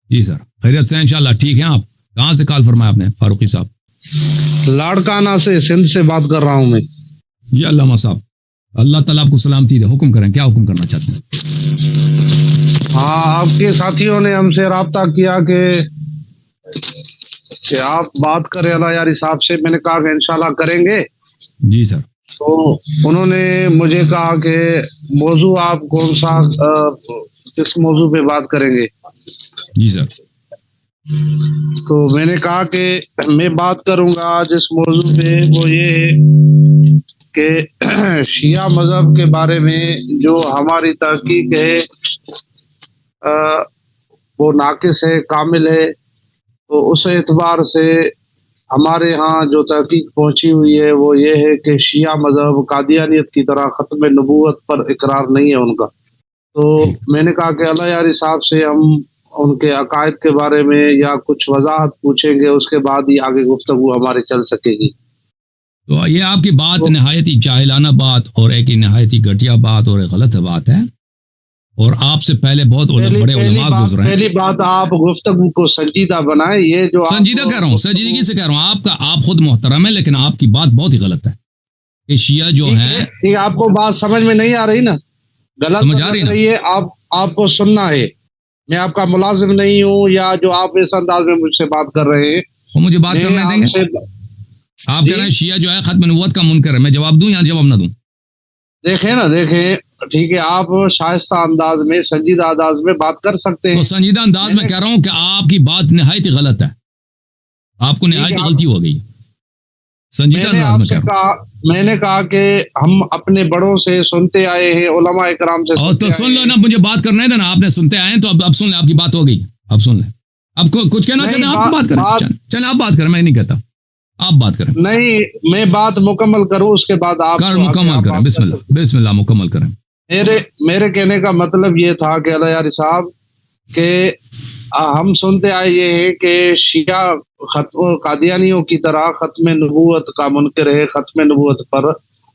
جی سر خیریت سے انشاءاللہ ٹھیک ہیں آپ؟ کہاں سے کال فرمایا آپ نے فاروقی صاحب؟ لاڑکانہ سے سندھ سے بات کر رہا ہوں میں. جی علامہ صاحب اللہ تعالیٰ آپ کو سلامتی دے. حکم کریں, کیا حکم کرنا چاہتے ہیں؟ ہاں آپ کے ساتھیوں نے ہم سے رابطہ کیا کہ آپ بات کریں اللہ یاری صاحب سے. میں نے کہا کہ انشاءاللہ کریں گے. جی سر. تو انہوں نے مجھے کہا کہ موضوع آپ کون سا کس موضوع پہ بات کریں گے. جی سر. تو میں نے کہا کہ میں بات کروں گا جس موضوع پہ وہ یہ ہے کہ شیعہ مذہب کے بارے میں جو ہماری تحقیق ہے وہ ناقص ہے کامل ہے. تو اس اعتبار سے ہمارے ہاں جو تحقیق پہنچی ہوئی ہے وہ یہ ہے کہ شیعہ مذہب قادیانیت کی طرح ختم نبوت پر اقرار نہیں ہے ان کا. تو میں نے کہا کہ اللہ یاری صاحب سے ہم ان کے عقائد کے بارے میں یا کچھ وضاحت پوچھیں گے, اس کے بعد ہی آگے گفتگو ہماری چل سکے گی. تو یہ آپ کی بات نہایت ہی جاہلانہ بات اور ایک نہایت ہی گھٹیا بات اور ایک غلط بات ہے, اور آپ سے پہلے بہت بڑے علماء گزرے ہیں. پہلی بات آپ گفتگو کو سنجیدہ بنائیں. یہ جو سنجیدہ کہہ رہا ہوں, سنجیدگی سے کہہ رہا ہوں. آپ خود محترم ہے لیکن آپ کی بات بہت ہی غلط ہے کہ شیعہ جو ہیں. ٹھیک ہے, آپ کو بات سمجھ میں نہیں آ رہی نا, غلط سمجھ آ رہی نا. ہے آپ کو سننا ہے. میں آپ کا ملازم نہیں ہوں یا جو آپ اس انداز میں مجھ سے بات کر رہے ہیں وہ مجھے بات کرنے دیں گے. آپ کہہ رہے ہیں شیعہ جو ہے ختم نبوت کا منکر ہے, میں جواب دوں یا جواب نہ دوں؟ دیکھیں ٹھیک ہے, آپ شائستہ انداز میں سنجیدہ انداز میں بات کر سکتے ہیں. تو سنجیدہ انداز میں کہہ رہا ہوں کہ آپ کی بات نہایت ہی غلط ہے, آپ کو نہایت غلطی ہو گئی. سنجیدہ انداز میں کہہ رہا ہوں. میں نے کہا کہ ہم اپنے بڑوں سے سنتے آئے ہیں, علماء اکرام سے. اور تو سن لو نا, مجھے بات کرنے دیں نا. آپ نے سنتے آئے ہیں تو اب سن لیں, آپ کی بات ہو گئی. اب سن لیں, اب کچھ کہنا چاہتے ہیں آپ بات کریں. چلیں آپ بات کریں, میں نہیں کہتا, آپ بات کریں. نہیں میں بات مکمل کروں اس کے بعد آپ مکمل کریں. بسم اللہ مکمل کریں. میرے کہنے کا مطلب یہ تھا کہ اللہ یاری صاحب کہ ہم سنتے آئے یہ ہے کہ شیعہ قادیانیوں کی طرح ختم نبوت کا منکر ہے, ختم نبوت پر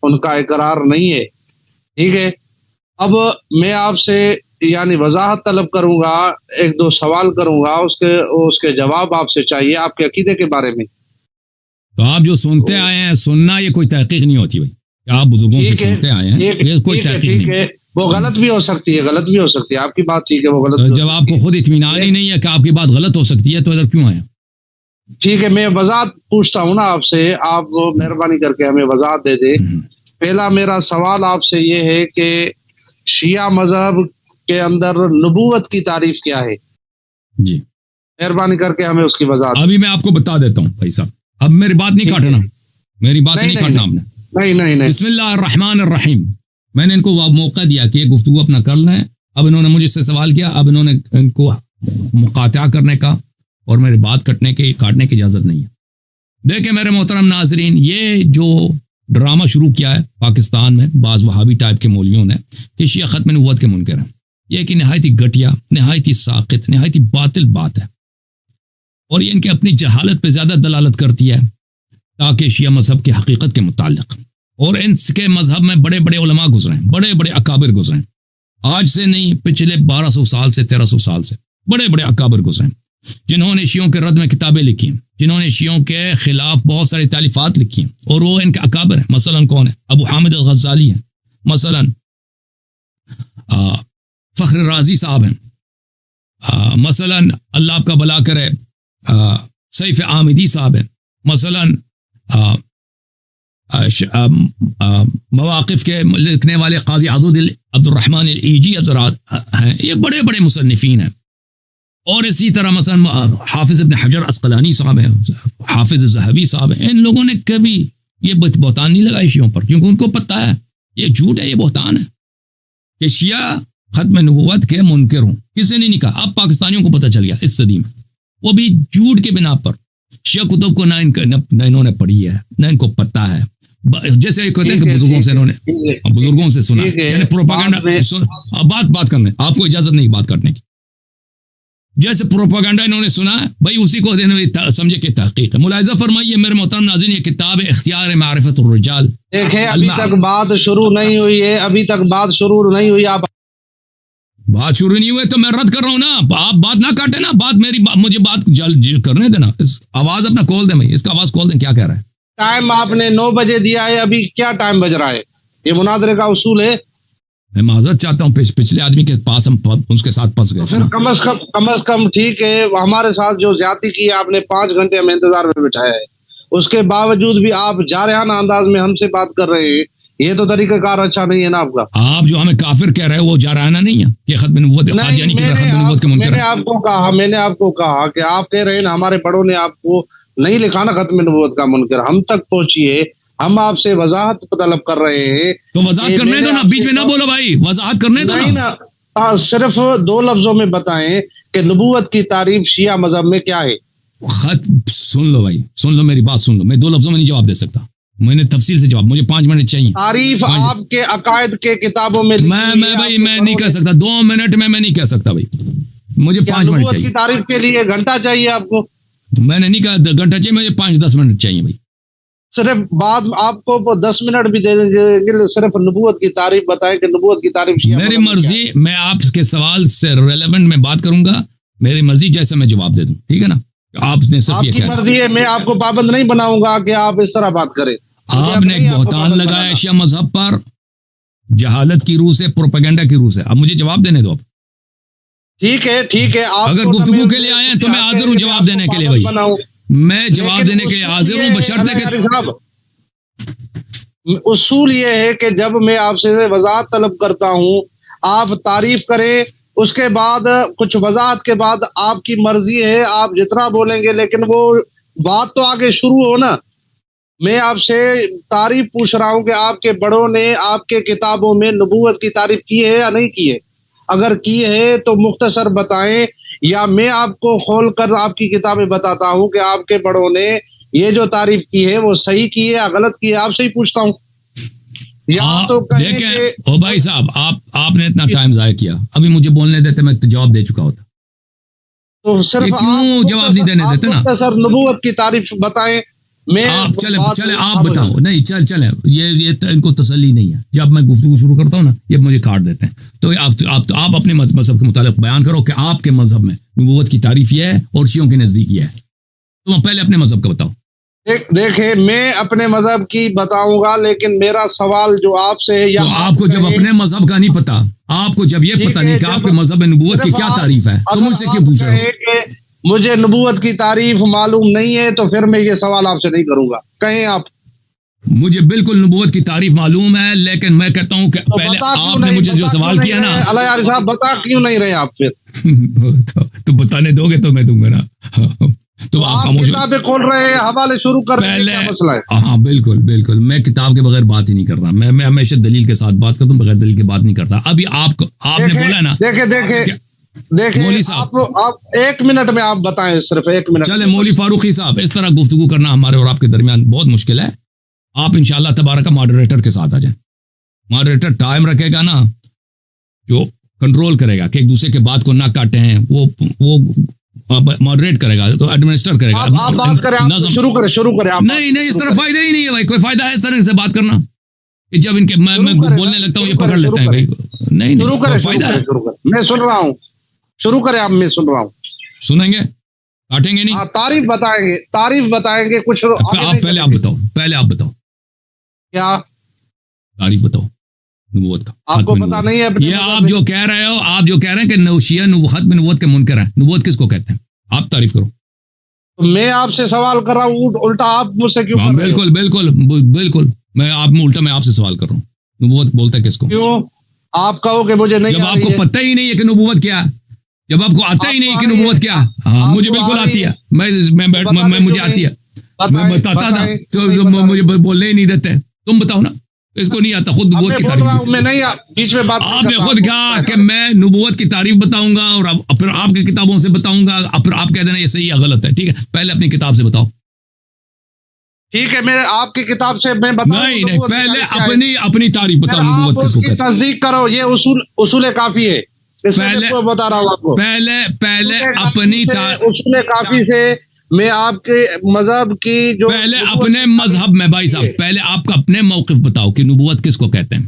ان کا اقرار نہیں ہے. ٹھیک ہے, اب میں آپ سے یعنی وضاحت طلب کروں گا, ایک دو سوال کروں گا, اس کے جواب آپ سے چاہیے آپ کے عقیدے کے بارے میں. تو آپ جو سنتے آئے ہیں, سننا یہ کوئی تحقیق نہیں ہوتی بھائی. آپ بزرگوں سے سنتے آئے ہیں, یہ کوئی تحقیق نہیں ہے. وہ غلط بھی ہو سکتی ہے, آپ کی بات ٹھیک ہے, وہ غلط. جب آپ کو خود اطمینان ہی نہیں ہے کہ آپ کی بات غلط ہو سکتی ہے تو ادھر کیوں آئے؟ ٹھیک ہے, میں وضاحت پوچھتا ہوں نا آپ سے, آپ مہربانی کر کے ہمیں وضاحت دے دیں. پہلا میرا سوال آپ سے یہ ہے کہ شیعہ مذہب کے اندر نبوت کی تعریف کیا ہے؟ جی مہربانی کر کے ہمیں اس کی وضاحت. ابھی میں آپ کو بتا دیتا ہوں بھائی صاحب, اب میری بات نہیں کاٹنا, میری بات نہیں کاٹنا آپ نے. نہیں. بسم اللہ الرحمن الرحیم. میں نے ان کو موقع دیا کہ یہ گفتگو اپنا کر لیں. اب انہوں نے مجھ سے سوال کیا, اب انہوں نے ان کو مقاطعہ کرنے کا اور میری بات کاٹنے کی اجازت نہیں ہے. دیکھیں میرے محترم ناظرین, یہ جو ڈرامہ شروع کیا ہے پاکستان میں بعض وہابی ٹائپ کے مولویوں نے کہ شیعہ ختم نبوت کے منکر ہیں, یہ ایک نہایت ہی گھٹیا, نہایت ہی ساقط, نہایت ہی باطل بات ہے, اور یہ ان کے اپنی جہالت پہ زیادہ دلالت کرتی ہے تاکہ شیعہ مذہب کی حقیقت کے متعلق. اور ان کے مذہب میں بڑے بڑے علماء گزرے, بڑے بڑے اکابر گزرے, آج سے نہیں پچھلے 1200 سال سے 1300 سال سے بڑے بڑے اکابر گزرے, جنہوں نے شیعوں کے رد میں کتابیں لکھی ہیں, جنہوں نے شیعوں کے خلاف بہت ساری تالیفات لکھی ہیں, اور وہ ان کے اکابر ہیں. مثلا کون ہے؟ ابو حامد الغزالی ہیں, مثلا فخر رازی صاحب ہیں, مثلا اللہ آپ کا بھلا کرے سیف عامدی صاحب ہیں, مثلا مواقف کے لکھنے والے قاضی عبد الرحمن الایجی حضرات ہیں, یہ بڑے بڑے مصنفین ہیں. اور اسی طرح مثلا حافظ ابن حجر عسقلانی صاحب ہیں, حافظ ذہبی صاحب ہیں. ان لوگوں نے کبھی یہ بہتان نہیں لگائی شیعوں پر, کیونکہ ان کو پتہ ہے یہ جھوٹ ہے, یہ بہتان ہے کہ شیعہ ختم نبوت کے منکر ہوں. کسی نے نہیں کہا, اب پاکستانیوں کو پتہ چل گیا اس صدی میں, وہ بھی جھوٹ کے بنا پر. شیعہ کتب کو نہ انہوں نے پڑھی ہے, نہ ان کو پتہ ہے. جیسے کہتے ہیں کہ بزرگوں سے سنا, یعنی پروپاگنڈا. بات کرنے آپ کو اجازت نہیں بات کرنے کی. جیسے پروپاگنڈا انہوں نے سنا بھائی, اسی کو سمجھے کہ تحقیق ہے. ملاحظہ فرمائیے میرے محترم ناظرین, یہ کتاب اختیار معرفت الرجال. دیکھیں ابھی تک بات شروع نہیں ہوئی ہے, آپ بات شروع نہیں ہوئے تو میں رد کر رہا ہوں نا. آپ بات نہ کاٹے نا, مجھے بات کرنے دینا. آواز اپنا کھول دیں بھائی, اس کا آواز کھول دیں. کیا کہہ رہا ہے؟ ٹائم آپ نے 9 بجے دیا ہے, ابھی کیا ٹائم بج رہا ہے؟ یہ مناظرے کا اصول ہے. میں معذرت چاہتا ہوں پچھلے آدمی کے پاس ہم اس کے ساتھ پھنس گئے تھے نا. کم از کم ٹھیک ہے, ہمارے ساتھ جو زیادتی کی آپ نے 5 گھنٹے ہمیں انتظار میں بٹھایا ہے, اس کے باوجود بھی آپ جارحانہ انداز میں ہم سے بات کر رہے ہیں. یہ تو طریقہ کار اچھا نہیں ہے نا آپ کا. آپ جو ہمیں کافر کہہ رہے ہیں وہ جارحانہ نہیں ہے, یہ ختم نبوت قادیانی کی ختم نبوت کے منکر ہے. میں نے آپ کو کہا کہ آپ کہہ رہے ہیں نا ہمارے بڑوں نے آپ کو نہیں لکھا نا ختم نبوت کا منکر. ہم تک پہنچیے, ہم آپ سے وضاحت طلب کر رہے ہیں. تو وضاحت کرنے دو نا, بیچ میں نہ بولو بھائی, وضاحت کرنے دو نا. صرف 2 لفظوں میں بتائیں کہ نبوت کی تعریف شیعہ مذہب میں کیا ہے. خط سن لو بھائی, سن لو میری بات سن لو. میں 2 لفظوں میں نہیں جواب دے سکتا, میں نے تفصیل سے جواب, مجھے 5 منٹ چاہیے. تعریف آپ کے عقائد کے کتابوں میں بھائی میں نہیں کہہ سکتا 2 منٹ میں نہیں کہہ سکتا بھائی, مجھے 5 منٹ چاہیے. تعریف کے لیے گھنٹہ چاہیے آپ کو. میں نے نہیں کہا گھنٹہ چاہیے, مجھے 5-10 منٹ چاہیے بھائی. صرف بعد آپ کو 10 منٹ بھی دے دیں گے, صرف نبوت کی تعریف بتائیں کہ نبوت کی تعریف. میری مرضی, میں آپ کے سوال سے ریلیونٹ میں بات کروں گا, میری مرضی جیسے میں جواب دے دوں, ٹھیک ہے نا. آپ نے صرف یہ کہا, مرضی ہے, میں آپ کو پابند نہیں بناؤں گا کہ آپ اس طرح بات کریں. آپ نے ایک بہتان لگایا شیعہ مذہب پر, جہالت کی روح سے, پروپیگنڈا کی روح سے. اب مجھے جواب دینے دو. اب ٹھیک ہے, اگر گفتگو کے لیے آئے ہیں تو میں حاضر ہوں جواب دینے کے لیے بھائی, میں جواب دینے کے لیے حاضر ہوں, بشرطے کہ اصول یہ ہے کہ جب میں آپ سے وضاحت طلب کرتا ہوں آپ تعریف کریں, اس کے بعد کچھ وضاحت کے بعد آپ کی مرضی ہے, آپ جتنا بولیں گے, لیکن وہ بات تو آگے شروع ہو نا. میں آپ سے تعریف پوچھ رہا ہوں کہ آپ کے بڑوں نے آپ کے کتابوں میں نبوت کی تعریف کی ہے یا نہیں کی ہے. اگر کی ہے تو مختصر بتائیں, یا میں آپ کو کھول کر آپ کی کتابیں بتاتا ہوں کہ آپ کے بڑوں نے یہ جو تعریف کی ہے وہ صحیح کی ہے یا غلط کی ہے. آپ سے ہی پوچھتا ہوں. دیکھیں او بھائی صاحب, آپ نے اتنا ٹائم ضائع کیا, ابھی مجھے بولنے دیتے, میں جواب دے چکا ہوتا. تو صرف کیوں جواب نہیں دینے دیتے نا. سر نبوت کی تعریف بتائیں. آپ چلے آپ بتاؤ. نہیں چلے, یہ ان کو تسلی نہیں ہے. جب میں گفتگو شروع کرتا ہوں نا, یہ مجھے کاٹ دیتے ہیں. تو آپ اپنے مذہب کے متعلق بیان کرو کہ آپ کے مذہب میں نبوت کی تعریف یہ ہے اور شیعوں کے نزدیک یہ ہے. تو پہلے اپنے مذہب کا بتاؤ. دیکھیں میں اپنے مذہب کی بتاؤں گا, لیکن میرا سوال جو آپ سے ہے, تو آپ کو جب اپنے مذہب کا نہیں پتا, آپ کو جب یہ پتا نہیں کہ آپ کے مذہب میں نبوت کی کیا تعریف ہے, تو مجھ سے کیوں پوچھ رہے ہو؟ مجھے نبوت کی تعریف معلوم نہیں ہے تو پھر میں یہ سوال آپ سے نہیں کروں گا. کہیں آپ, مجھے بالکل نبوت کی تعریف معلوم ہے, لیکن میں کہتا ہوں کہ پہلے آپ نے مجھے جو سوال کیا نا, اللہ یار صاحب بتا کیوں نہیں رہے آپ پھر تو بتانے دو گے تو میں دوں گا نا. تو آپ خاموش کتابیں کھول رہے ہیں, حوالے شروع کر پہلے. کیا مسئلہ ہے؟ ہاں بالکل, میں کتاب کے بغیر بات ہی نہیں کرتا. میں ہمیشہ دلیل کے ساتھ بات کرتا ہوں, بغیر دلیل کی بات نہیں کرتا. ابھی آپ نے بولا نا, دیکھیں مولوی صاحب, آپ 1 منٹ میں آپ بتائیں, صرف 1 منٹ. چلے مولوی فاروقی صاحب, اس طرح گفتگو کرنا ہمارے اور آپ کے درمیان بہت مشکل ہے. آپ انشاءاللہ تبارک ماڈریٹر کے ساتھ آ جائیں. ماڈریٹر ٹائم رکھے گا نا, جو کنٹرول کرے گا کہ ایک دوسرے کے بات کو نہ کاٹے ہیں, وہ ماڈریٹ کرے گا, ایڈمنسٹر کرے گا. آپ بات کریں, شروع کریں. نہیں, اس طرح فائدہ ہی نہیں ہے بھائی. کوئی فائدہ ہے اس طرح سے بات کرنا کہ جب ان کے میں بولنے لگتا ہوں یہ پکڑ لیتے ہیں بھائی. نہیں, فائدہ ہے. میں سن رہا ہوں, شروع کریں آپ. میں سن رہا ہوں. سنیں گے, کاٹیں گے نہیں. تعریف بتائیں گے کچھ. پہلے آپ بتاؤ کیا تعریف بتاؤ نبوت کا. آپ کو پتا نہیں ہے یہ آپ جو کہہ رہے ہو, آپ جو کہہ رہے ہیں کہ شیعہ ختم نبوت کے منکر ہیں. نبوت کس کو کہتے ہیں؟ آپ تعریف کرو. میں آپ سے سوال کر رہا ہوں, الٹا آپ مجھ سے کیوں؟ بالکل میں آپ سے سوال کر رہا ہوں. نبوت بولتا ہے کس کو؟ کیوں آپ کہو کہ مجھے نہیں؟ جب آپ کو پتہ ہی نہیں ہے کہ نبوت کیا, جب آپ کو آتا ہی نہیں کہ نبوت کیا. ہاں مجھے بالکل آتی ہے, مجھے آتی ہے, میں بتاتا نا, تو مجھے بولنے ہی نہیں دیتے. تم بتاؤ نا, اس کو نہیں آتا. خود نبوت کی تعریف میں نہیں, بیچ میں بات آپ نے خود کہا کہ میں نبوت کی تعریف بتاؤں گا اور پھر آپ کی کتابوں سے بتاؤں گا, پھر آپ کہہ دینا یہ صحیح یا غلط ہے. ٹھیک ہے, پہلے اپنی کتاب سے بتاؤ. ٹھیک ہے, میں آپ کی کتاب سے میں نہیں, پہلے اپنی تعریف بتاؤ نبوت کس کو کہتے ہیں. تصدیق کرو, یہ اصول کافی ہے. بتا رہا ہوں آپ کو, پہلے اپنی اصول کافی سے میں آپ کے مذہب کی جو پہلے اپنے مذہب میں بھائی صاحب, پہلے آپ کا اپنے موقف بتاؤ کہ نبوت کس کو کہتے ہیں.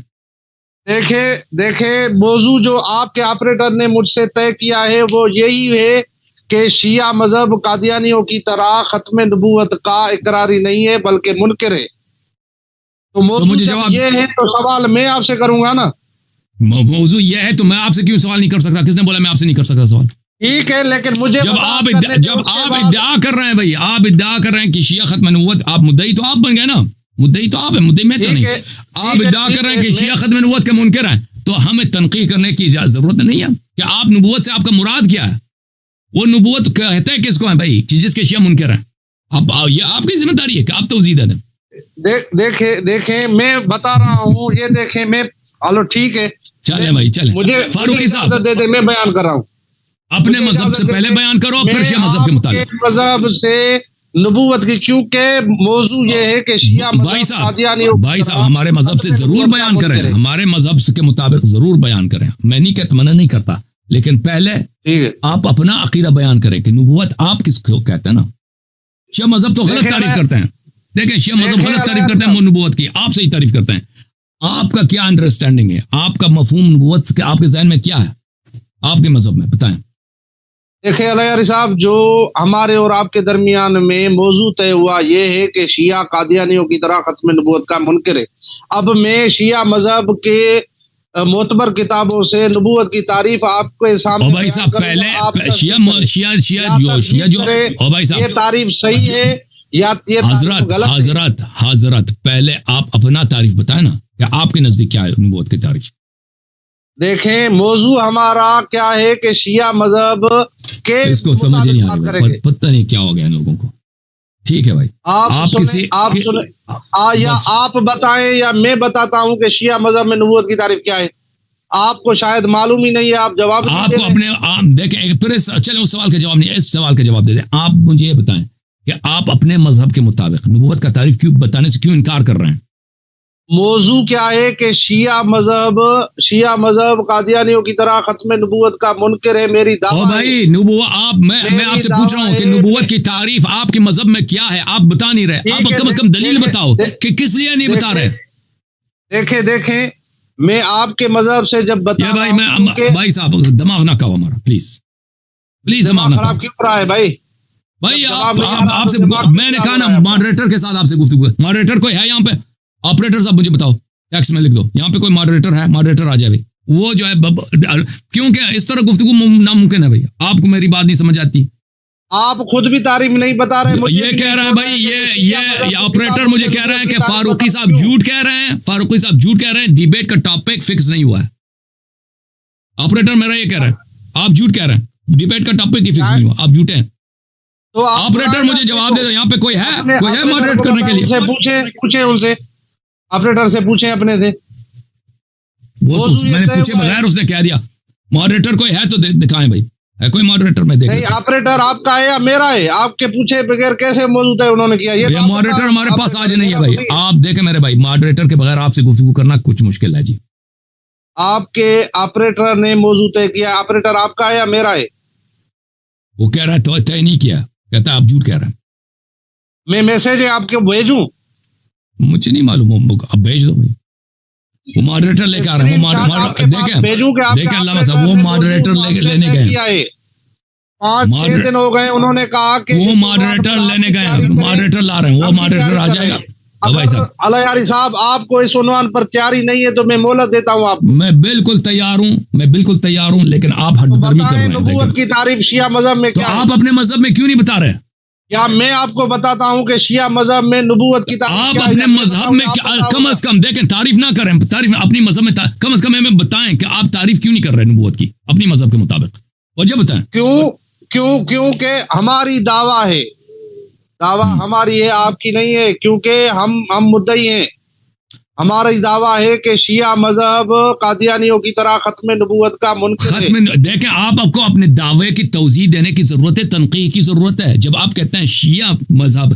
دیکھیں موضوع جو آپ کے آپریٹر نے مجھ سے طے کیا ہے وہ یہی ہے کہ شیعہ مذہب قادیانیوں کی طرح ختم نبوت کا اقراری نہیں ہے بلکہ منکر ہے. تو موضوع مجھے جب جواب یہ ہے تو سوال میں آپ سے کروں گا نا. موضوع یہ ہے تو میں آپ سے کیوں سوال نہیں کر سکتا؟ کس نے بولا میں آپ سے نہیں کر سکتا سوال؟ ٹھیک ہے لیکن مجھے جب آپ ادعا کر رہے ہیں بھائی، آپ ادعا کر رہے ہیں کہ شیعہ ختم نبوت، آپ مدعی تو آپ بن گئے نا، مدعی تو آپ ہیں، مدعی میں تو نہیں. آپ ادعا کر رہے ہیں کہ شیعہ ختم نبوت کے منکر ہیں، تو ہمیں تنقید کرنے کی ضرورت نہیں ہے کہ آپ نبوت سے آپ کا مراد کیا ہے. وہ نبوت کہتے ہیں کس کو ہے بھائی؟ جس کے شیعہ منکر ہیں. یہ آپ کی ذمہ داری ہے کہ آپ توضیح دیں. دیکھیں میں بتا رہا ہوں، یہ دیکھیں میں ہلو ٹھیک ہے چلیں بھائی چلیں. مجھے فاروقی صاحب دے دے، میں بیان کر رہا ہوں. اپنے مذہب سے پہلے بیان کرو، پھر شیعہ مذہب کے مطابق. مذہب سے نبوت کی، کیونکہ موضوع یہ ہے کہ شیعہ بھائی صاحب ہمارے مذہب سے ضرور بیان کریں، ہمارے مذہب کے مطابق ضرور بیان کریں. میں نہیں کہتا، منع نہیں کرتا، لیکن پہلے آپ اپنا عقیدہ بیان کریں کہ نبوت آپ کس کو کہتے ہیں نا. شیعہ مذہب تو غلط تعریف کرتے ہیں. دیکھیں شیعہ مذہب غلط تعریف کرتے ہیں نبوت کی، آپ صحیح تعریف کرتے ہیں. آپ کا کیا انڈرسٹینڈنگ ہے؟ آپ کا مفہوم نبوت کے آپ کے ذہن میں کیا ہے آپ کے مذہب میں؟ بتائیں. دیکھیں علیہ صاحب، جو ہمارے اور آپ کے درمیان میں موضوع طے ہوا یہ ہے کہ شیعہ قادیانیوں کی طرح ختم نبوت کا منکر ہے. اب میں شیعہ مذہب کے معتبر کتابوں سے نبوت کی تعریف آپ کے سامنے بھائی صاحب پہلے شیعہ جو بھائی صاحب یہ تعریف صحیح ہے یا یہ حضرت پہلے آپ اپنا تعریف بتائیں نا کہ آپ کے نزدیک کیا ہے نبوت کی تعریف. دیکھیں موضوع ہمارا کیا ہے کہ شیعہ مذہب کے اس کو سمجھ نہیں آ رہی، پتہ نہیں کیا ہو گیا ان لوگوں کو. ٹھیک ہے بھائی، آپ بتائیں یا میں بتاتا ہوں کہ شیعہ مذہب میں نبوت کی تعریف کیا ہے. آپ کو شاید معلوم ہی نہیں ہے، آپ جواب آپ کو اپنے دیکھیں پھر چلے اس سوال کا جواب نہیں، اس سوال کا جواب دے دیں. آپ مجھے یہ بتائیں کہ آپ اپنے مذہب کے مطابق نبوت کا تعریف کیوں بتانے سے کیوں انکار کر رہے ہیں؟ موضوع کیا ہے کہ شیعہ مذہب قادیانیوں کی طرح ختم نبوت کا منکر ہے. میری دعویٰ بھائی نبوت میں آپ سے پوچھ رہا ہوں کہ نبوت کی تعریف آپ کے مذہب میں کیا ہے؟ آپ بتا نہیں رہے. آپ کم از کم دلیل بتاؤ کہ کس لیے نہیں بتا رہے. دیکھیں میں آپ کے مذہب سے جب بتا بھائی صاحب دماغ نہ کھاؤ ہمارا، پلیز دماغ نہ کھاؤ. کیوں رہا ہے بھائی آپ سے میں نے کہا نا ماڈریٹر کے ساتھ آپ سے گفتگو. ماڈریٹر کوئی ہے یہاں پہ؟ آپریٹر صاحب مجھے بتاؤ، ٹیکسٹ میں لکھ دو یہاں پہ کوئی ماڈریٹر ہے؟ ماڈریٹر آ جائے بھائی. وہ جو ہے کیونکہ اس طرح گفتگو ناممکن ہے بھائی. آپ کو میری بات نہیں سمجھ آتی. آپ خود بھی تعریف نہیں بتا رہے. یہ کہہ رہا ہے بھائی، یہ آپریٹر مجھے کہہ رہا ہے کہ فاروقی صاحب جھوٹ کہہ رہے ہیں. ڈیبیٹ کا ٹاپک فکس نہیں ہوا ہے. آپریٹر میرا یہ کہہ رہا ہے آپ جھوٹ کہہ رہے ہیں. ڈیبیٹ کا ٹاپک ہی فکس نہیں ہوا، آپ جھوٹے ہیں. تو آپریٹر مجھے جواب دے دو، یہاں پہ کوئی ہے ماڈریٹ کرنے کے لیے؟ پوچھیں ان سے، آپریٹر سے پوچھیں اپنے سے. وہ تو میں نے پوچھے بغیر اس نے کہہ دیا. ماڈریٹر کوئی ہے تو دکھائیں بھائی، ہے کوئی ماڈریٹر؟ میں دیکھ نہیں، آپریٹر آپ کا ہے یا میرا ہے؟ آپ کے پوچھے بغیر کیسے موجود ہے انہوں نے کیا؟ یہ ماڈریٹر ہمارے پاس آج نہیں ہے بھائی. آپ دیکھیں میرے بھائی، ماڈریٹر کے بغیر آپ سے گفتگو کرنا کچھ مشکل ہے جی. آپ کے آپریٹر نے موضوع طے کیا. آپریٹر آپ کا ہے یا میرا ہے؟ وہ کہہ رہا ہے تو طے نہیں کیا، کہتا ہے آپ جھوٹ کہہ رہے ہیں. میں میسج ہے آپ کو بھیجوں؟ مجھے نہیں معلوم، اب بھیج دو بھائی. وہ ماڈریٹر لے کے آ رہے ہیں. دیکھیں علامہ صاحب، وہ ماڈریٹر لینے گئے. 5-6 دن ہو گئے، انہوں نے کہا کہ وہ ماڈریٹر لینے گئے، ماڈریٹر لا رہے ہیں. وہ ماڈریٹر آ جائے گا بھائی صاحب. علیاری صاحب آپ کو اس عنوان پر تیاری نہیں ہے تو میں مہلت دیتا ہوں آپ. میں بالکل تیار ہوں، لیکن آپ ہٹ درمی کر رہے ہیں. نبوت کی تعریف شیعہ مذہب میں کیا؟ آپ اپنے مذہب میں کیوں نہیں بتا رہے؟ یا میں آپ کو بتاتا ہوں کہ شیعہ مذہب میں نبوت کی تعریف آپ اپنے مذہب میں کم از کم دیکھیں، تعریف نہ کریں. تعریف اپنی مذہب میں کم از کم ہمیں بتائیں کہ آپ تعریف کیوں نہیں کر رہے نبوت کی اپنی مذہب کے مطابق. وجہ بتائیں. کیونکہ ہماری دعویٰ ہے، دعویٰ ہماری ہے، آپ کی نہیں ہے. کیونکہ ہم مدعی ہیں. ہماری دعویٰ ہے کہ شیعہ مذہب قادیانیوں کی طرح ختم نبوت کا منکر ہے. دیکھیں آپ کو اپنے دعوے کی توضیح دینے کی ضرورت ہے، تنقیح کی ضرورت ہے. جب آپ کہتے ہیں شیعہ مذہب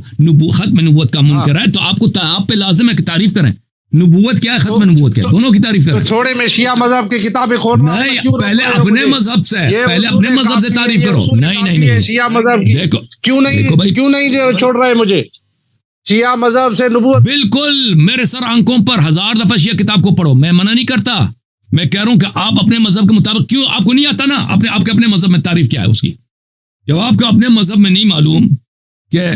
ختم نبوت کا منکر ہے تو آپ پہ لازم ہے کہ تعریف کریں. نبوت کیا ہے، ختم نبوت کیا ہے، دونوں کی تعریف کریں. چھوڑے میں شیعہ مذہب کی کتابیں کھول رہا ہوں. نہیں، پہلے اپنے مذہب سے تعریف کرو. نہیں شیعہ مذہب دیکھو کیوں نہیں چھوڑ رہے مجھے شیعہ مذہب سے نبوت. بالکل، میرے سر آنکھوں پر 1000 دفعہ شیعہ کتاب کو پڑھو، میں منع نہیں کرتا. میں کہہ رہا ہوں کہ آپ اپنے مذہب کے مطابق کیوں آپ کو نہیں آتا نا آپ کے اپنے مذہب میں تعریف کیا ہے اس کی؟ جب آپ کو اپنے مذہب میں نہیں معلوم کہ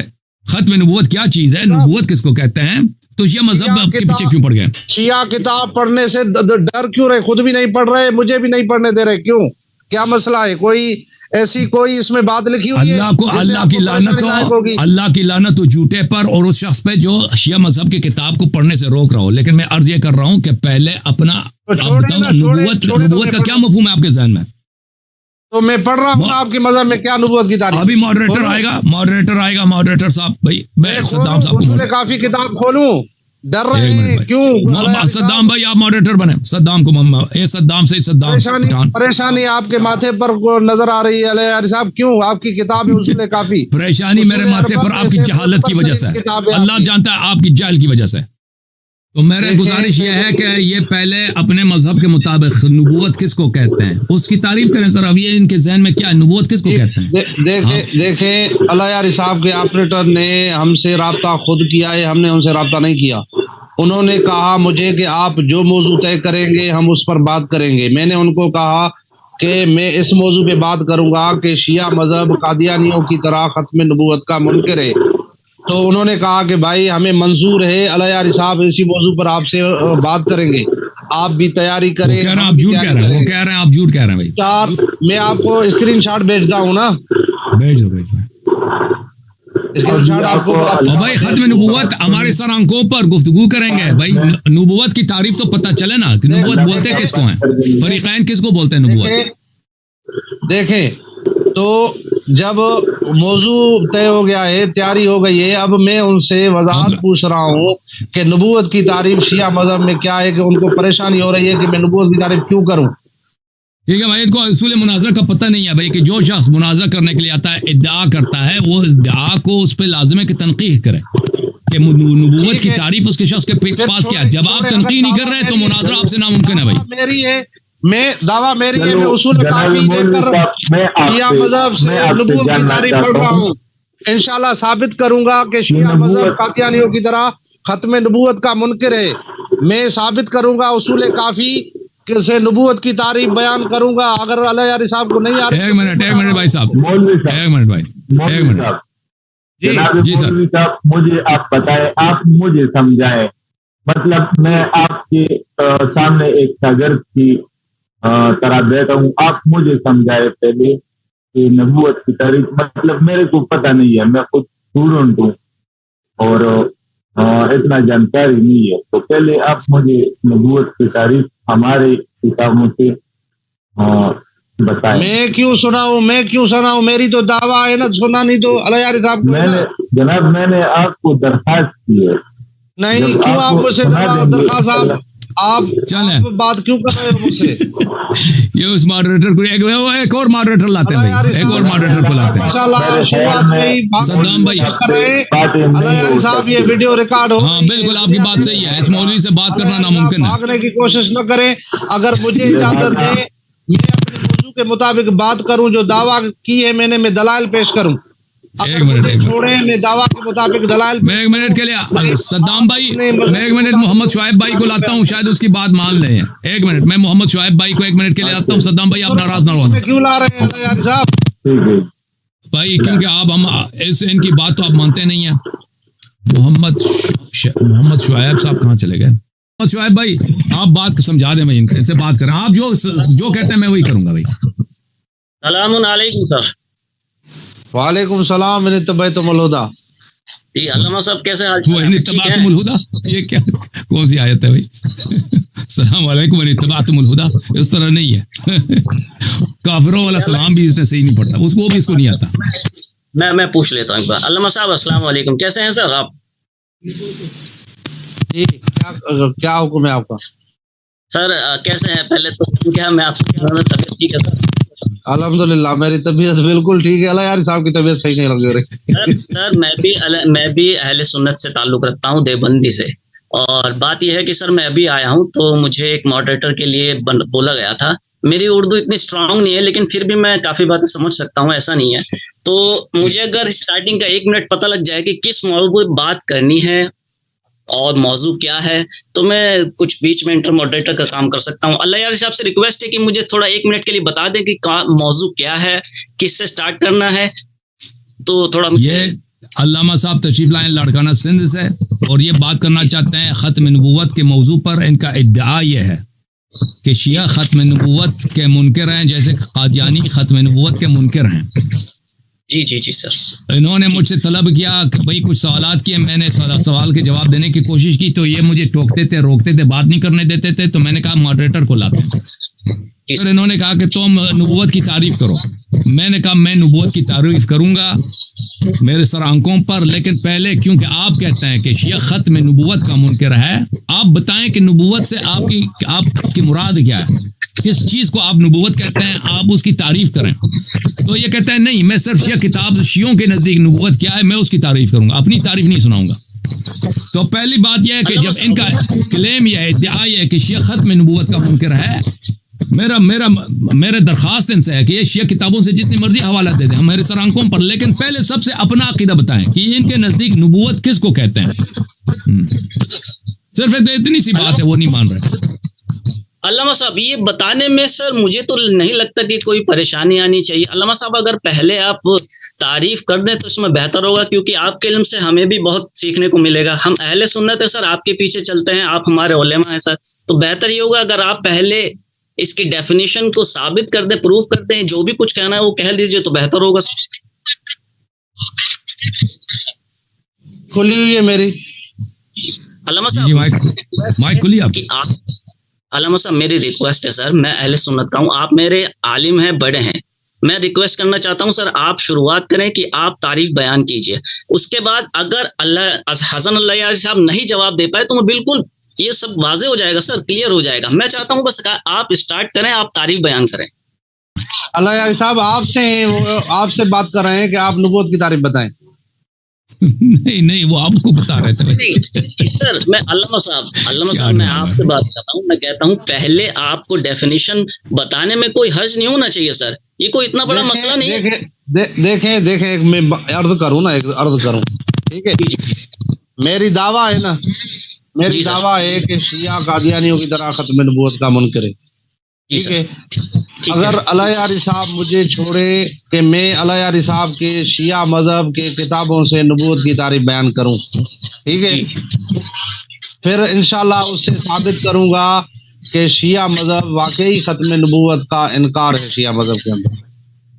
ختم نبوت کیا چیز ہے, نبوت کس کو کہتے ہیں, تو یہ مذہب آپ کے پیچھے کیوں پڑ گئے؟ شیعہ کتاب پڑھنے سے ڈر کیوں رہے؟ خود بھی نہیں پڑھ رہے, مجھے بھی نہیں پڑھنے دے رہے, کیوں؟ کیا مسئلہ ہے؟ کوئی ایسی کوئی اس میں بات لکھی ہوئی ہے؟ اللہ کی لعنت ہو, اللہ کی لعنت ہو جھوٹے پر اور اس شخص پہ جو شیعہ مذہب کی کتاب کو پڑھنے سے روک رہا ہو. لیکن میں عرض یہ کر رہا ہوں کہ پہلے اپنا نبوت کا کیا مفہوم ہے آپ کے ذہن میں؟ تو میں پڑھ رہا ہوں آپ کے مذہب میں کیا نبوت کی تعریف. ابھی ماڈریٹر آئے گا ماڈریٹر صاحب. بھائی میں صدام صاحب کو کافی کتاب کھولوں, ڈر رہے ہیں کیوں؟ صدام بھائی آپ ماڈریٹر بنے, صدام کو صدام سے صدام پریشانی آپ کے ماتھے پر نظر آ رہی ہے علی صاحب, کیوں؟ آپ کی کتاب ہے اصول کافی. پریشانی میرے ماتھے پر آپ کی جہالت کی وجہ سے, اللہ جانتا ہے آپ کی جہل کی وجہ سے. تو میرے گزارش یہ ہے کہ یہ پہلے اپنے مذہب کے مطابق نبوت کس کو کہتے ہیں اس کی تعریف کریں سر. اب یہ ان کے ذہن میں کیا نبوت کس کو کہتے ہیں؟ دیکھیں اللہ یار صاحب کے آپریٹر نے ہم سے رابطہ خود کیا ہے, ہم نے ان سے رابطہ نہیں کیا. انہوں نے کہا مجھے کہ آپ جو موضوع طے کریں گے ہم اس پر بات کریں گے. میں نے ان کو کہا کہ میں اس موضوع پہ بات کروں گا کہ شیعہ مذہب قادیانیوں کی طرح ختم نبوت کا منکر ہے. تو انہوں نے کہا کہ بھائی ہمیں منظور ہے, اللہ یار صاحب اسی موضوع پر آپ سے بات کریں گے, آپ بھی تیاری کریں. آپ جھوٹ کہہ رہے ہیں, وہ کہہ رہے ہیں آپ جھوٹ کہہ رہے ہیں بھائی. چار میں آپ کو اسکرین شاٹ بھیجتا ہوں نا, بھیج دو اسکرین شاٹ آپ کو. بھائی ختم نبوت ہمارے سر آنکھوں پر گفتگو کریں گے بھائی. نبوت کی تعریف تو پتہ چلے نا کہ نبوت بولتے کس کو ہیں, فریقین کس کو بولتے ہیں نبوت. دیکھیں تو جب موضوع طے ہو گیا ہے, تیاری ہو گئی ہے, اب میں ان سے وضاحت پوچھ رہا ہوں کہ نبوت کی تعریف شیعہ مذہب میں کیا ہے, کہ ان کو پریشانی ہو رہی ہے کہ میں نبوت کی تعریف کیوں کروں. ٹھیک ہے بھائی, ان کو اصول مناظرہ کا پتہ نہیں ہے بھائی, کہ جو شخص مناظرہ کرنے کے لیے آتا ہے ادعا کرتا ہے, وہ ادعا کو اس پہ لازم ہے کہ تنقیح کرے کہ نبوت کی تعریف اس کے شخص کے پاس کیا ہے. جب آپ تنقیح نہیں کر رہے تو مناظرہ آپ سے ناممکن ہے بھائی. میری ہے, میں دعویٰ میری ہے, میں اصول کافی لے کر شیعہ مذہب سے نبوت کی تعریف پڑھ رہا ہوں. انشاءاللہ ثابت کروں گا کہ شیعہ مذہب قادیانیوں کی طرح ختم نبوت کا منکر ہے. میں ثابت کروں گا اصول کافی سے نبوت کی تعریف بیان کروں گا. اگر اللہ یار صاحب کو نہیں آ رہا. ایک منٹ بھائی صاحب, ایک منٹ بھائی, ایک منٹ. جی سر, مجھے آپ بتائیں, آپ مجھے سمجھائیں. مطلب میں آپ کے سامنے ایک شاگرد کی طرح بیٹھا ہوں, آپ مجھے سمجھائے پہلے کہ نبوت کی تعریف. مطلب میرے کو پتہ نہیں ہے, میں خود اسٹوڈنٹ ہوں اور اتنا جانکاری نہیں ہے, تو پہلے آپ مجھے نبوت کی تعریف ہمارے کتابوں سے بتائیں. میں کیوں سناؤں, میری تو دعویٰ ہے نا, سنا نہیں تو اللہ یار صاحب میں نے جناب میں نے آپ کو درخواست کی ہے. نہیں, کیوں آپ مجھ سے درخواست, آپ بات کیوں کر رہے ہو مجھ سے؟ یہ اس ماڈریٹر کو ایک اور ماڈریٹر لاتے ہیں بھائی, ایک اور ماڈریٹر کو لاتے ہیں. صدام بھائی اللہ صاحب یہ ویڈیو ریکارڈ ہو. ہاں بالکل آپ کی بات صحیح ہے, اس مولوی سے بات کرنا ناممکن ہے. بھاگنے کی کوشش نہ کریں. اگر مجھے اجازت دیں میں اپنے موضوع کے مطابق بات کروں, جو دعویٰ کی ہے میں دلائل پیش کروں. ایک منٹ چھوڑیں, میں دعویٰ کے مطابق دلائل. میں ایک منٹ کے لیے صدام بھائی, میں ایک منٹ محمد شعیب بھائی کو لاتا ہوں, شاید اس کی بات مان لیں. ایک منٹ, میں محمد شعیب بھائی کو ایک منٹ کے لیے لاتا ہوں. صدام بھائی آپ ناراض نہ ہونا. کیوں لا رہے ہیں یار صاحب بھائی, کیونکہ آپ ان کی بات تو آپ مانتے نہیں ہیں. محمد شعیب صاحب کہاں چلے گئے؟ محمد شعیب بھائی آپ بات سمجھا دیں, میں ان سے بات کریں, آپ جو کہتے ہیں میں وہی کروں گا بھائی. السلام علیکم سر. وعلیکم السلام. میں طبیعتم الہدا. جی علامہ صاحب کیسے حال اتبعتم الہدا, یہ کیا کون سی آیت ہے بھائی؟ السلام علیکم اتبعتم الہدا, اس طرح نہیں ہے. کافروں والا سلام بھی اس نے صحیح نہیں پڑھتا, اس کو بھی اس کو نہیں آتا. میں پوچھ لیتا ہوں ایک بار. علامہ صاحب السلام علیکم, کیسے ہیں سر آپ؟ جی کیا حکم ہے آپ کا سر؟ کیسے ہیں پہلے تو کیا میں آپ سے طبیعت ٹھیک ہے سر؟ الحمدللہ میری طبیعت بالکل ٹھیک ہے. اللہ یار صاحب کی طبیعت صحیح نہیں لگ رہی. سر میں بھی اہل سنت سے تعلق رکھتا ہوں, دیوبندی سے. اور بات یہ ہے کہ سر میں ابھی آیا ہوں تو مجھے ایک ماڈریٹر کے لیے بولا گیا تھا. میری اردو اتنی اسٹرانگ نہیں ہے لیکن پھر بھی میں کافی باتیں سمجھ سکتا ہوں, ایسا نہیں ہے. تو مجھے اگر اسٹارٹنگ کا 1 منٹ پتہ لگ جائے کہ کس موضوع پہ بات کرنی ہے اور موضوع کیا ہے، تو میں کچھ بیچ میں انٹر ماڈریٹر کا کام کر سکتا ہوں. اللہ یار صاحب سے ریکویسٹ ہے کہ مجھے تھوڑا 1 منٹ کے لیے بتا دیں کہ موضوع کیا ہے، کس سے سٹارٹ کرنا ہے. تو تھوڑا یہ علامہ صاحب تشریف لائیں لاڑکانہ سندھ سے، اور یہ بات کرنا چاہتے ہیں ختم نبوت کے موضوع پر. ان کا ادعا یہ ہے کہ شیعہ ختم نبوت کے منکر ہیں، جیسے قادیانی ختم نبوت کے منکر ہیں. جی سر. انہوں نے مجھ سے طلب کیا کہ بھئی کچھ سوالات کیے، میں نے سوال کے جواب دینے کی کوشش کی، تو یہ مجھے ٹوکتے تھے، روکتے تھے، بات نہیں کرنے دیتے تھے. تو میں نے کہا ماڈریٹر کو لاتے ہیں. پھر انہوں نے کہا کہ تم نبوت کی تعریف کرو. میں نے کہا میں نبوت کی تعریف کروں گا میرے سر آنکھوں پر، لیکن پہلے کیونکہ آپ کہتے ہیں کہ شیعہ ختم نبوت کا منکر ہے، آپ بتائیں کہ نبوت سے آپ کی مراد کیا ہے، کس چیز کو آپ نبوت کہتے ہیں، آپ اس کی تعریف کریں. تو یہ کہتا ہے نہیں، میں صرف یہ کتاب شیعوں کے نزدیک نبوت کیا ہے میں اس کی تعریف کروں گا، اپنی تعریف نہیں سناؤں گا. تو پہلی بات یہ ہے کہ جب ان کا کلیم یہ ہے، ادعا یہ ہے کہ شیعہ ختم نبوت کا منکر ہے، میرا درخواست ان سے ہے کہ یہ شیعہ کتابوں سے جتنی مرضی حوالہ دے دیں، ہم میرے سر آنکھوں پر، لیکن پہلے سب سے اپنا عقیدہ بتائیں کہ ان کے نزدیک نبوت کس کو کہتے ہیں. صرف اتنی سی بات ہے، وہ نہیں مان رہے. علامہ صاحب یہ بتانے میں سر مجھے تو نہیں لگتا کہ کوئی پریشانی آنی چاہیے. علامہ صاحب اگر پہلے آپ تعریف کر دیں تو اس میں بہتر ہوگا، کیونکہ آپ کے علم سے ہمیں بھی بہت سیکھنے کو ملے گا. ہم اہل سنت ہے سر، آپ کے پیچھے چلتے ہیں، آپ ہمارے علماء ہیں سر. تو بہتر یہ ہوگا اگر آپ پہلے اس کی ڈیفینیشن کو ثابت کر دیں، پروف کر دیں، جو بھی کچھ کہنا ہے وہ کہہ دیجئے تو بہتر ہوگا. کھلی ہوئی ہے میری. علامہ جی صاحب مائک کھلی آپ. علامہ صاحب میری ریکویسٹ ہے سر، میں اہل سنت کا ہوں، آپ میرے عالم ہیں، بڑے ہیں، میں ریکویسٹ کرنا چاہتا ہوں سر آپ شروعات کریں کہ آپ تعریف بیان کیجئے. اس کے بعد اگر حسن اللہ یار صاحب نہیں جواب دے پائے تو میں بالکل یہ سب واضح ہو جائے گا سر، کلیئر ہو جائے گا. میں چاہتا ہوں بس آپ اسٹارٹ کریں، آپ تعریف بیان کریں. اللہ یار صاحب آپ سے بات کر رہے ہیں کہ آپ نبوت کی تعریف بتائیں. نہیں وہ آپ کو بتا رہے تھے سر. میں علامہ صاحب میں آپ سے بات کرتا ہوں، میں کہتا ہوں پہلے آپ کو ڈیفینیشن بتانے میں کوئی حرج نہیں ہونا چاہیے سر، یہ کوئی اتنا بڑا مسئلہ نہیں ہے. دیکھیں میں عرض کروں ٹھیک ہے. میری دعویٰ ہے نا، میری دعویٰ ہے کہ شیعہ قادیانیوں کی طرح ختم نبوت کا منکر ہے. ٹھیک ہے. اگر اللہ یاری صاحب مجھے چھوڑے کہ میں اللہ یاری صاحب کے شیعہ مذہب کے کتابوں سے نبوت کی تعریف بیان کروں، ٹھیک ہے، پھر انشاءاللہ اس سے ثابت کروں گا کہ شیعہ مذہب واقعی ختم نبوت کا انکار ہے شیعہ مذہب کے اندر.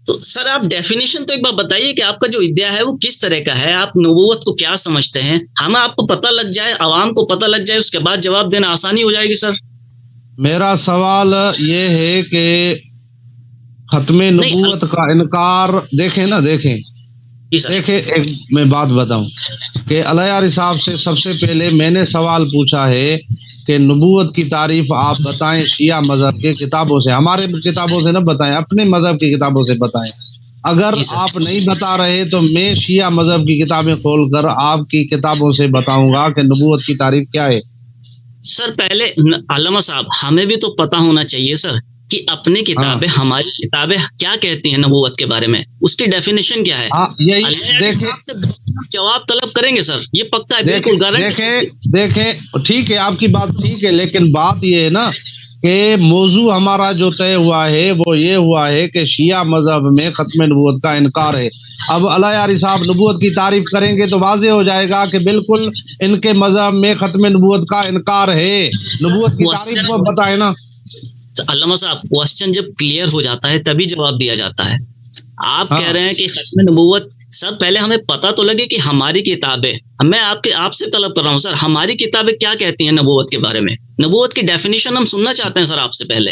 تو سر آپ ڈیفینیشن تو ایک بار بتائیے کہ آپ کا جو ادعا ہے وہ کس طرح کا ہے، آپ نبوت کو کیا سمجھتے ہیں، ہمیں آپ کو پتہ لگ جائے، عوام کو پتہ لگ جائے، اس کے بعد جواب دینا آسانی ہو جائے گی سر. میرا سوال یہ ہے کہ ختم نبوت کا انکار دیکھیں ایک میں بات بتاؤں کہ اللہ یار صاحب سے سب سے پہلے میں نے سوال پوچھا ہے کہ نبوت کی تعریف آپ بتائیں شیعہ مذہب کے کتابوں سے، ہمارے کتابوں سے نہ بتائیں، اپنے مذہب کی کتابوں سے بتائیں. اگر آپ نہیں بتا رہے تو میں شیعہ مذہب کی کتابیں کھول کر آپ کی کتابوں سے بتاؤں گا کہ نبوت کی تعریف کیا ہے. سر پہلے علامہ صاحب ہمیں بھی تو پتہ ہونا چاہیے سر کہ اپنی کتابیں ہماری کتابیں کیا کہتی ہیں نبوت کے بارے میں، اس کی ڈیفینیشن کیا ہے. جواب طلب کریں گے سر، یہ پکا ہے بالکل گارنٹی. دیکھیں ٹھیک ہے، آپ کی بات ٹھیک ہے، لیکن بات یہ ہے نا کہ موضوع ہمارا جو طے ہوا ہے وہ یہ ہوا ہے کہ شیعہ مذہب میں ختم نبوت کا انکار ہے. اب اللہ یاری صاحب نبوت کی تعریف کریں گے تو واضح ہو جائے گا کہ بالکل ان کے مذہب میں ختم نبوت کا انکار ہے. نبوت کی تعریف کو بتائے نا. علامہ صاحب کوسچن جب کلیئر ہو جاتا ہے تبھی جواب دیا جاتا ہے. آپ کہہ رہے ہیں کہ ختم نبوت، سر پہلے ہمیں پتہ تو لگے کہ ہماری کتابیں، میں آپ سے طلب کر رہا ہوں سر ہماری کتابیں کیا کہتی ہیں نبوت کے بارے میں، نبوت کی ڈیفینیشن ہم سننا چاہتے ہیں سر آپ سے پہلے.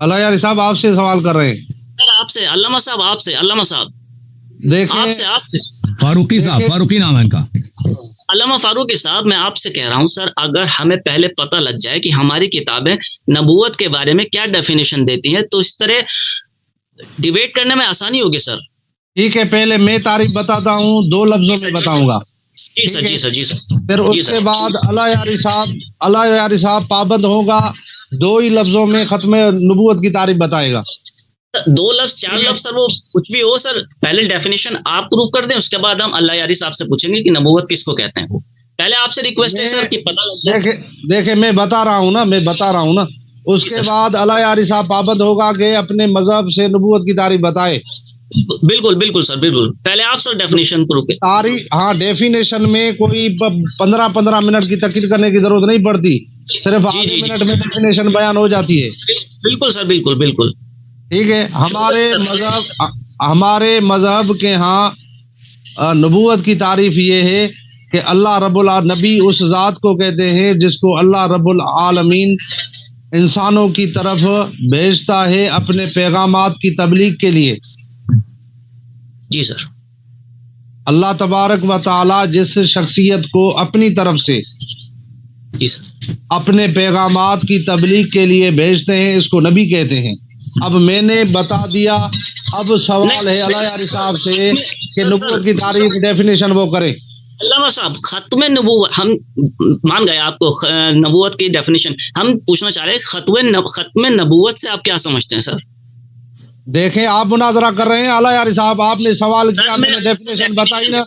اللہ یار صاحب آپ سے سوال کر رہے ہیں سر، آپ سے علامہ صاحب، آپ سے علامہ صاحب، دیکھیں آپ سے فاروقی صاحب، فاروقی نام ہے ان کا، علامہ فاروقی صاحب. میں آپ سے کہہ رہا ہوں سر اگر ہمیں پہلے پتہ لگ جائے کہ ہماری کتابیں نبوت کے بارے میں کیا ڈیفینیشن دیتی ہیں تو اس طرح ڈیبیٹ کرنے میں آسانی ہوگی سر. ٹھیک ہے، پہلے میں تعریف بتاتا ہوں، 2 لفظوں میں بتاؤں گا. جی سر. پھر اس کے بعد اللہ یاری صاحب پابند ہوگا 2 ہی لفظوں میں ختم نبوت کی تعریف بتائے گا. دو لفظ چار لفظ سر وہ کچھ بھی ہو سر، پہلے ڈیفینیشن آپ پروف کر دیں، اس کے بعد ہم اللہ یاری صاحب سے پوچھیں گے کہ نبوت کس کو کہتے ہیں. وہ پہلے آپ سے ریکویسٹ ہے سر کہ پتہ لگ جائے. دیکھیں میں بتا رہا ہوں نا اس کے بعد اللہ یاری صاحب پابند ہوگا کہ اپنے مذہب سے نبوت کی تعریف بتائے. بالکل سر، بالکل. پہلے آپ سر ڈیفینیشن پروف کریں. تعریف، ہاں ڈیفینیشن میں کوئی 15 منٹ کی تقریر کرنے کی ضرورت نہیں پڑتی، صرف آدھے منٹ میں ڈیفینیشن بیان ہو جاتی ہے. بالکل سر، بالکل. ٹھیک ہے. ہمارے مذہب کے ہاں نبوت کی تعریف یہ ہے کہ اللہ رب العالمین، نبی اس ذات کو کہتے ہیں جس کو اللہ رب العالمین انسانوں کی طرف بھیجتا ہے اپنے پیغامات کی تبلیغ کے لیے. جی سر. اللہ تبارک و تعالی جس شخصیت کو اپنی طرف سے جی سر اپنے پیغامات کی تبلیغ کے لیے بھیجتے ہیں، اس کو نبی کہتے ہیں. اب میں نے بتا دیا، اب سوال ہے اللہ یاری صاحب سے کہ نبوت کی تعریف ڈیفینیشن وہ کرے. علامہ صاحب، ختم نبوت ہم مان گئے، آپ کو نبوت کی ڈیفینیشن ہم پوچھنا چاہ رہے ہیں، ختم نبوت سے آپ کیا سمجھتے ہیں سر؟ دیکھیں آپ مناظرہ کر رہے ہیں اللہ یاری صاحب، آپ نے سوال کیا، میں نے ڈیفینیشن بتائی نا.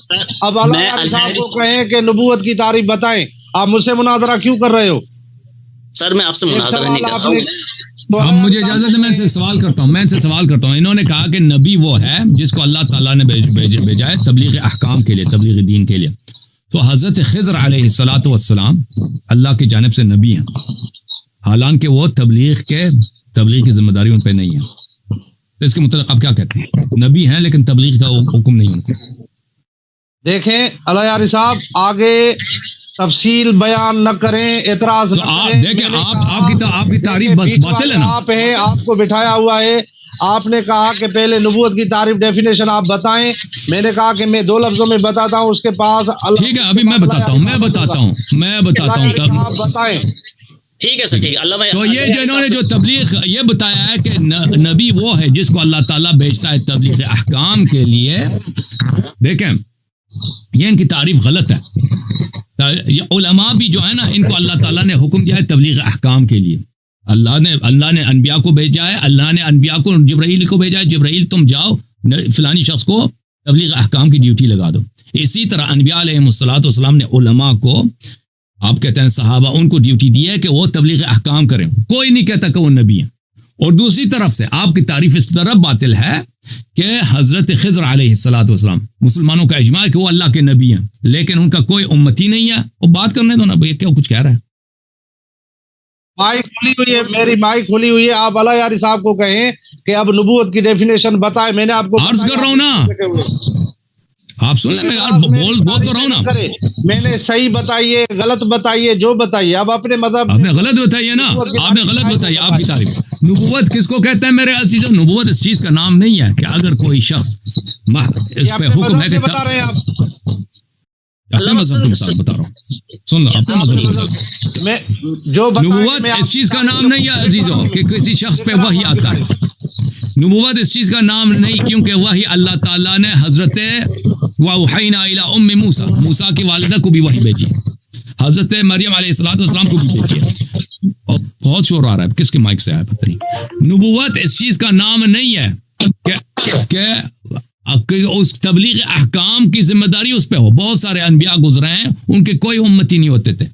اب اللہ یاری صاحب کو کہیں کہ نبوت کی تعریف بتائیں، آپ مجھ سے مناظرہ کیوں کر رہے ہو؟ سر میں آپ سے مناظرہ نہیں کر رہا ہوں. اب مجھے اجازت ہے، میں ان سے سوال کرتا ہوں. انہوں نے کہا کہ نبی وہ ہے جس کو اللہ تعالیٰ نے بھیجا ہے تبلیغ احکام کے لیے، تبلیغ دین کے لیے. تو حضرت خضر علیہ الصلاۃ والسلام اللہ کی جانب سے نبی ہیں، حالانکہ وہ تبلیغ کی ذمہ داری ان پہ نہیں ہے. تو اس کے متعلق آپ کیا کہتے ہیں؟ نبی ہیں لیکن تبلیغ کا حکم نہیں ان کو. دیکھیں اللہ یاری صاحب، آگے تفصیل بیان نہ کریں، اعتراض نہ آپ کریں. دیکھیں، آپ کی تعریف باطل ہے نا. آپ کو بٹھایا ہوا ہے، آپ نے کہا کہ پہلے نبوت کی تعریف ڈیفینیشن آپ بتائیں. میں نے کہا کہ میں 2 لفظوں میں بتاتا ہوں، اس کے پاس ٹھیک ہے، ابھی میں بتاتا ہوں آپ بتائیں. ٹھیک ہے سر، ٹھیک ہے. اللہ تو یہ جو انہوں نے جو تبلیغ یہ بتایا ہے کہ نبی وہ ہے جس کو اللہ تعالیٰ بھیجتا ہے تبلیغ احکام کے لیے. دیکھیں یہ ان کی تعریف غلط ہے. علماء بھی جو ہے نا، ان کو اللہ تعالیٰ نے حکم دیا ہے تبلیغ احکام کے لیے. اللہ نے انبیاء کو بھیجا ہے، اللہ نے انبیاء کو جبرائیل کو بھیجا ہے، جبرائیل تم جاؤ فلانی شخص کو تبلیغ احکام کی ڈیوٹی لگا دو. اسی طرح انبیاء علیہ الصلوۃ والسلام نے علماء کو، آپ کہتے ہیں صحابہ، ان کو ڈیوٹی دی ہے کہ وہ تبلیغ احکام کریں. کوئی نہیں کہتا کہ وہ نبی ہیں. اور دوسری طرف سے آپ کی تعریف اس طرح باطل ہے کہ حضرت خضر علیہ الصلوۃ والسلام، مسلمانوں کا اجماع ہے کہ وہ اللہ کے نبی ہیں، لیکن ان کا کوئی امتی نہیں ہے. وہ بات کرنے دو نا بھائی، کیا کچھ کہہ رہا ہے. مائک کھلی ہوئی ہے، میری مائک کھلی ہوئی ہے. آپ اللہ یاری صاحب کو کہیں کہ اب نبوت کی ڈیفینیشن بتائیں. میں نے آپ کو عرض کر رہا ہوں نا، آپ سن لیں، میں بول تو رہا ہوں نا. میں نے صحیح بتائیے، غلط بتائیے، جو بتائیے. اب اپنے مذہب آپ نے غلط بتائیے نا، آپ نے غلط بتائی. آپ کی تعریف نبوت کس کو کہتے ہیں میرے عزیزو؟ نبوت اس چیز کا نام نہیں ہے کہ اگر کوئی شخص اس پہ حکم ہے کہ بتا رہے ہیں آپ اپنے مذہب کو بتا رہا ہوں. سن لو، اپنے مذہب کو. میں جو نبوت اس چیز کا نام نہیں ہے عزیزو کہ کسی شخص پہ وحی آتا ہے. نبوت اس چیز کا نام نہیں، کیونکہ وحی اللہ تعالیٰ نے حضرت وَأَوْحَيْنَا إِلَىٰ أُمِّ موسیٰ کی والدہ کو بھی وحی بھیجی، حضرت مریم علیہ السلام کو بھی بھیجی. اور بہت شور آ رہا ہے، کس کے مائک سے آیا پتہ نہیں. نبوت اس چیز کا نام نہیں ہے کہ اس تبلیغ احکام کی ذمہ داری اس پہ ہو. بہت سارے انبیاء گزرے ہیں، ان کے کوئی امتی نہیں ہوتے تھے،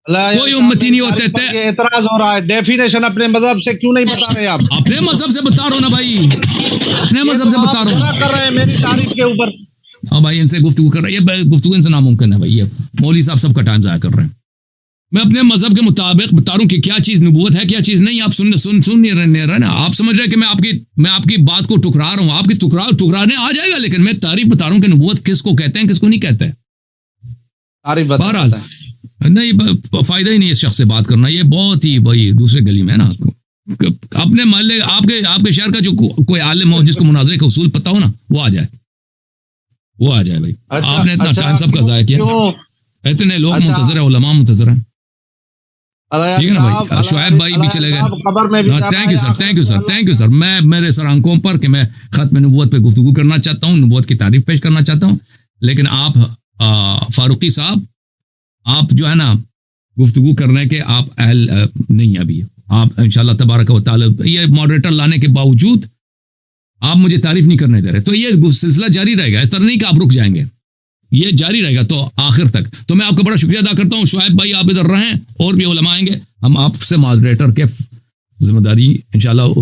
کوئی امتی نہیں ہوتے تھے. اعتراض ہو رہا ہے، ڈیفینیشن اپنے مذہب سے کیوں نہیں بتا رہے آپ؟ اپنے مذہب سے بتا رہا ہوں نا بھائی، اپنے مذہب سے بتا رہا ہوں. کر رہے ہیں میری تعریف کے اوپر. ہاں بھائی، ان سے گفتگو کر رہے ہیں، یہ گفتگو ان سے ناممکن ہے بھائی. یہ مولوی صاحب سب کا ٹائم ضائع کر رہے ہیں. میں اپنے مذہب کے مطابق بتا رہا ہوں کہ کیا چیز نبوت ہے، کیا چیز نہیں. آپ سن نہیں رہے نا. آپ سمجھ رہے ہیں کہ میں آپ کی بات کو ٹکرا رہا ہوں. آپ کی ٹکرانے آ جائے گا، لیکن میں تعریف بتا رہا ہوں کہ نبوت کس کو کہتے ہیں، کس کو نہیں کہتے. بہرحال نہیں، فائدہ ہی نہیں اس شخص سے بات کرنا. یہ بہت ہی بھائی دوسرے گلی میں ہے نا. اپنے محلے آپ کے شہر کا جو کوئی عالم ہو جس کو مناظرے کا اصول پتہ ہو نا، وہ آ جائے بھائی. آپ نے اتنا ٹائم سب کا ضائع کیا، اتنے لوگ منتظر ہیں، علماء منتظر ہیں. ٹھیک ہے نا بھائی. شعیب بھائی بھی چلے گئے. Thank you sir. میں میرے سر آنکھوں پر کہ میں ختم نبوت پہ گفتگو کرنا چاہتا ہوں، نبوت کی تعریف پیش کرنا چاہتا ہوں، لیکن آپ فاروقی صاحب، آپ جو ہے نا گفتگو کرنے کے آپ اہل نہیں ابھی. آپ انشاءاللہ تبارک و تعالی یہ ماڈریٹر لانے کے باوجود آپ مجھے تعریف نہیں کرنے دے رہے. تو یہ سلسلہ جاری رہے گا, اس طرح نہیں کہ آپ رک جائیں گے, یہ جاری رہے گا تو آخر تک. تو میں آپ کا بڑا شکریہ ادا کرتا ہوں. شعیب بھائی آپ ادھر رہیں, اور بھی علماء آئیں گے, ہم آپ سے ماڈریٹر کے ذمہ داری انشاءاللہ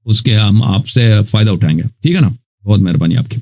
اس کے ہم آپ سے فائدہ اٹھائیں گے. ٹھیک ہے نا, بہت مہربانی آپ کی.